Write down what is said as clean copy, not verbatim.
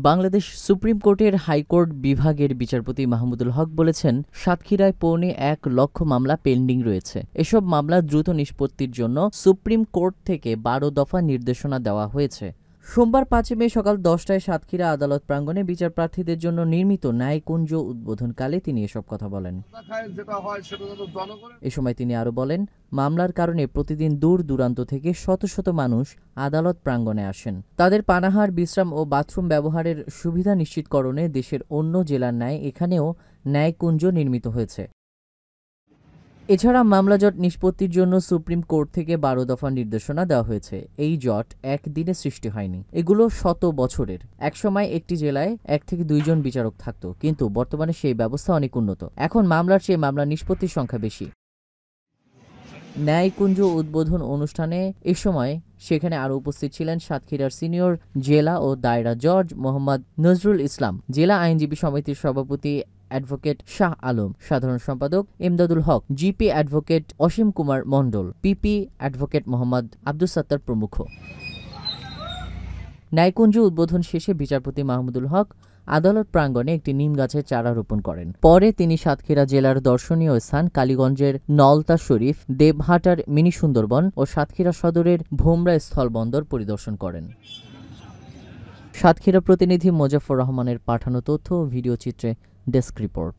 Bangladesh supreme কোর্টের high court বিভাগের বিচারপতি মাহমুদুল হক বলেছেন, সাতক্ষীরায় 1.25 লাখ মামলা পেন্ডিং রয়েছে। এসব মামলা দ্রুত নিষ্পত্তির জন্য সুপ্রিম কোর্ট থেকে 12 দফা নির্দেশনা দেওয়া হয়েছে। সোমবার 5 মে সকাল 10টায় সাতক্ষীরা আদালত প্রাঙ্গণে বিচার প্রার্থীদের জন্য নির্মিত ন্যায়কুঞ্জ উদ্বোধনকালে তিনি এসব কথা বলেন। এ সময় তিনি আরও বলেন, মামলার কারণে প্রতিদিন দূর দূরান্ত থেকে শত শত মানুষ আদালত প্রাঙ্গণে আসেন। তাদের পানাহার, বিশ্রাম ও বাথরুম ব্যবহারের সুবিধা নিশ্চিতকরণে দেশের অন্য জেলার ন্যায় এখানেও ন্যায়কুঞ্জ নির্মিত হয়েছে। এছাড়া মামলা জট নিষ্পত্তির জন্য সুপ্রিম কোর্ট থেকে 12 দফা নির্দেশনা দেওয়া হয়েছে। এই জট একদিনে সৃষ্টি হয়নি, এগুলো শত বছরের। একসময় একটি জেলায় 1 থেকে 2 জন বিচারক থাকত, কিন্তু বর্তমানে সেই ব্যবস্থা অনেক উন্নত। এখন মামলার চেয়ে মামলা নিষ্পত্তির সংখ্যা বেশি। ন্যায়কুঞ্জ উদ্বোধন অনুষ্ঠানে এ সময় সেখানে আরও উপস্থিত ছিলেন সাতক্ষীরার সিনিয়র জেলা ও দায়রা জজ মোহাম্মদ নজরুল ইসলাম, জেলা আইনজীবী সমিতির সভাপতি অ্যাডভোকেট শাহ আলম, সাধারণ সম্পাদক ইমদাদুল হক, জিপি অ্যাডভোকেট অসীম কুমার মণ্ডল, পিপি অ্যাডভোকেট মোহাম্মদ আব্দুস সাত্তার প্রমুখ। ন্যায়কুঞ্জ উদ্বোধন শেষে বিচারপতি মাহমুদুল হক আদালত প্রাঙ্গণে একটি নিম গাছের চারা রোপণ করেন। পরে তিনি সাতক্ষীরা জেলার দর্শনীয় স্থান কালীগঞ্জের নলতা শরীফ, দেবহাটার মিনি সুন্দরবন ও সাতক্ষীরা সদরের ভোমরা স্থলবন্দর পরিদর্শন করেন। সাতক্ষীরা প্রতিনিধি মোজাফর রহমানের পাঠানো তথ্য ও ভিডিও চিত্রে ডেস্ক রিপোর্ট।